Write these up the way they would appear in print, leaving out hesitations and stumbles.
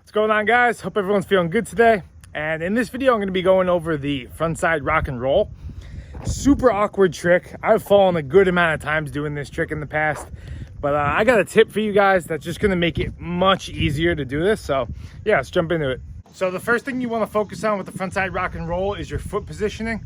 What's going on, guys? Hope everyone's feeling good today. And in this video, I'm going to be going over the frontside rock and roll. Super awkward trick. I've fallen a good amount of times doing this trick in the past, but I got a tip for you guys that's just going to make it much easier to do this. So yeah, let's jump into it. So the first thing you want to focus on with the frontside rock and roll is your foot positioning.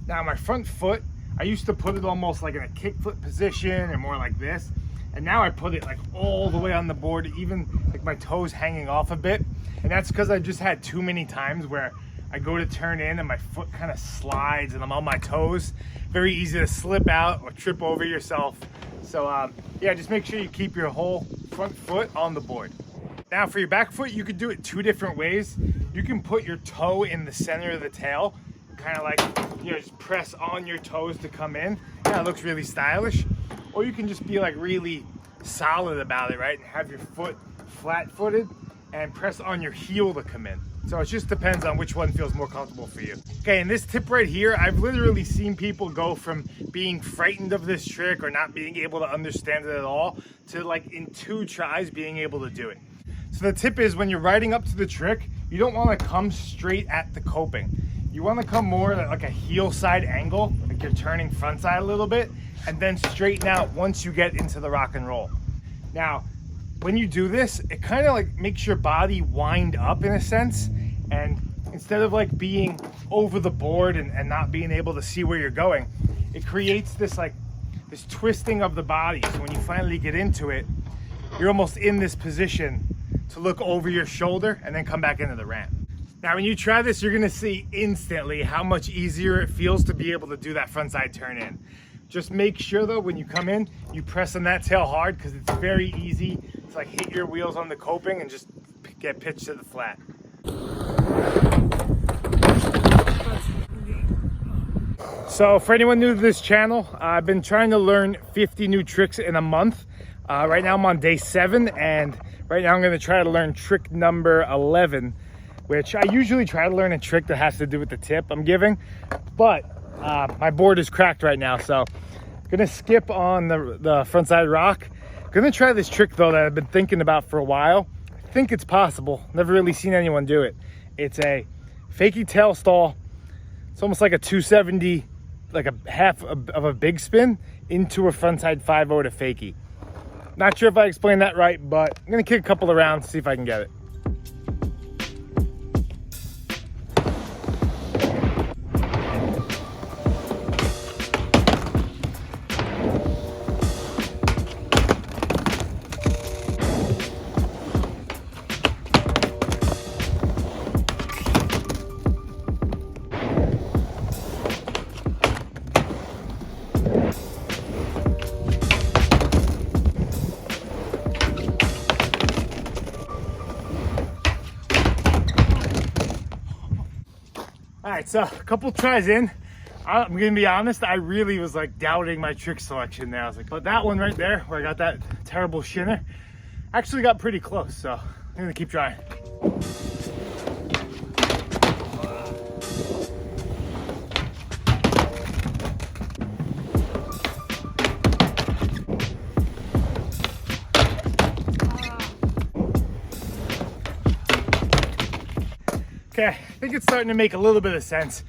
Now my front foot, I used to put it almost like in a kick foot position or more like this. And now I put it like all the way on the board, even like my toes hanging off a bit. And that's because I just had too many times where I go to turn in and my foot kind of slides and I'm on my toes. Very easy to slip out or trip over yourself. So yeah, just make sure you keep your whole front foot on the board. Now for your back foot, you could do it two different ways. You can put your toe in the center of the tail, kind of like, you know, just press on your toes to come in. Yeah, it looks really stylish. Or you can just be like really solid about it, right? And have your foot flat-footed and press on your heel to come in. So it just depends on which one feels more comfortable for you. Okay, and this tip right here, I've literally seen people go from being frightened of this trick or not being able to understand it at all to like in 2 tries being able to do it. So the tip is when you're riding up to the trick, you don't want to come straight at the coping. You want to come more at like a heel side angle, like you're turning front side a little bit, and then straighten out once you get into the rock and roll. Now, when you do this, it kind of like makes your body wind up in a sense, and instead of like being over the board and not being able to see where you're going, it creates this like this twisting of the body. So when you finally get into it, you're almost in this position to look over your shoulder and then come back into the ramp. Now, when you try this, you're gonna see instantly how much easier it feels to be able to do that frontside turn in. Just make sure though, when you come in, you press on that tail hard because it's very easy to like hit your wheels on the coping and just get pitched to the flat. So for anyone new to this channel, I've been trying to learn 50 new tricks in a month. Right now I'm on day 7, and right now I'm gonna try to learn trick number 11, which I usually try to learn a trick that has to do with the tip I'm giving, but my board is cracked right now, so I'm gonna skip on the frontside rock. Gonna try this trick though that I've been thinking about for a while. I think it's possible. Never really seen anyone do it. It's a fakie tail stall. It's almost like a 270, like a half of a big spin into a frontside 5-0 to fakie. Not sure if I explained that right, but I'm gonna kick a couple of rounds, see if I can get it. All right, so a couple tries in, I'm gonna be honest, I really was like doubting my trick selection there. I was like, but that one right there, where I got that terrible shinner, actually got pretty close, so I'm gonna keep trying. Okay, I think it's starting to make a little bit of sense.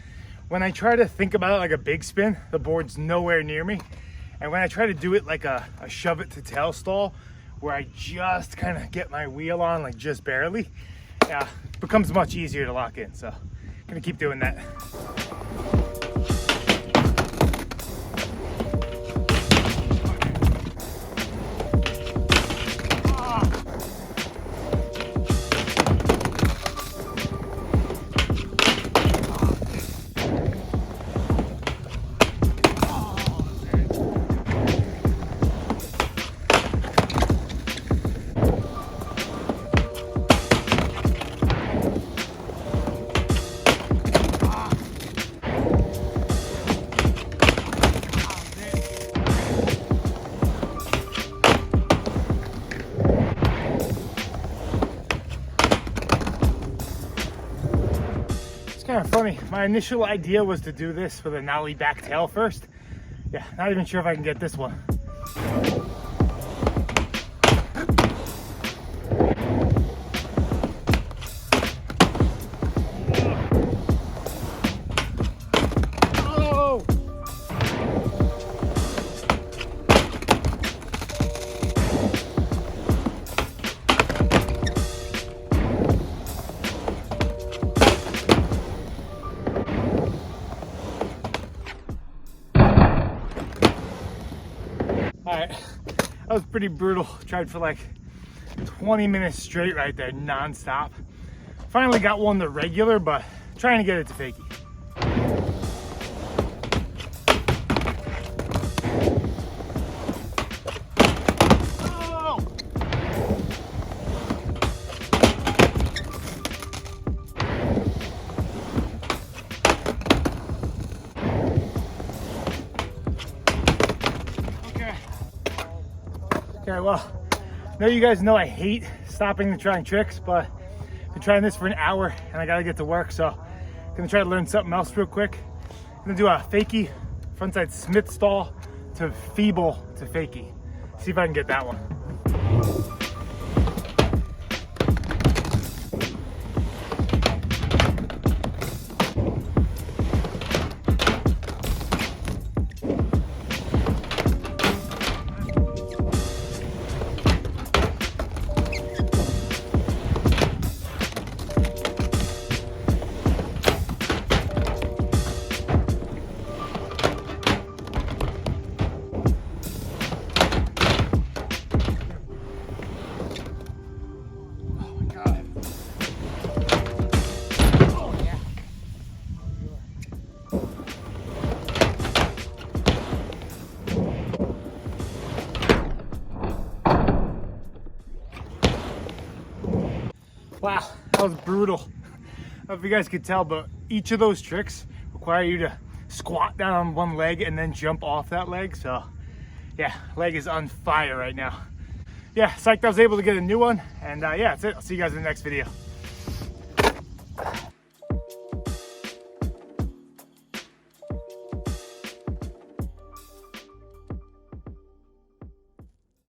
When I try to think about it like a big spin, the board's nowhere near me. And when I try to do it like a shove it to tail stall, where I just kind of get my wheel on, like just barely, yeah, it becomes much easier to lock in. So I'm gonna keep doing that. Kind of funny. My initial idea was to do this with a nollie back tail first. Yeah, not even sure if I can get this one. was pretty brutal. Tried for like 20 minutes straight right there, non-stop. Finally got one the regular, but trying to get it to fakie. Okay, well, I know you guys know I hate stopping and trying tricks, but I've been trying this for an hour and I gotta get to work, so I'm gonna try to learn something else real quick. I'm gonna do a fakie frontside Smith stall to feeble to fakie. See if I can get that one. Wow, that was brutal. I don't know if you guys could tell, but each of those tricks require you to squat down on one leg and then jump off that leg. So yeah, leg is on fire right now. Yeah, psyched I was able to get a new one. And yeah, that's it. I'll see you guys in the next video.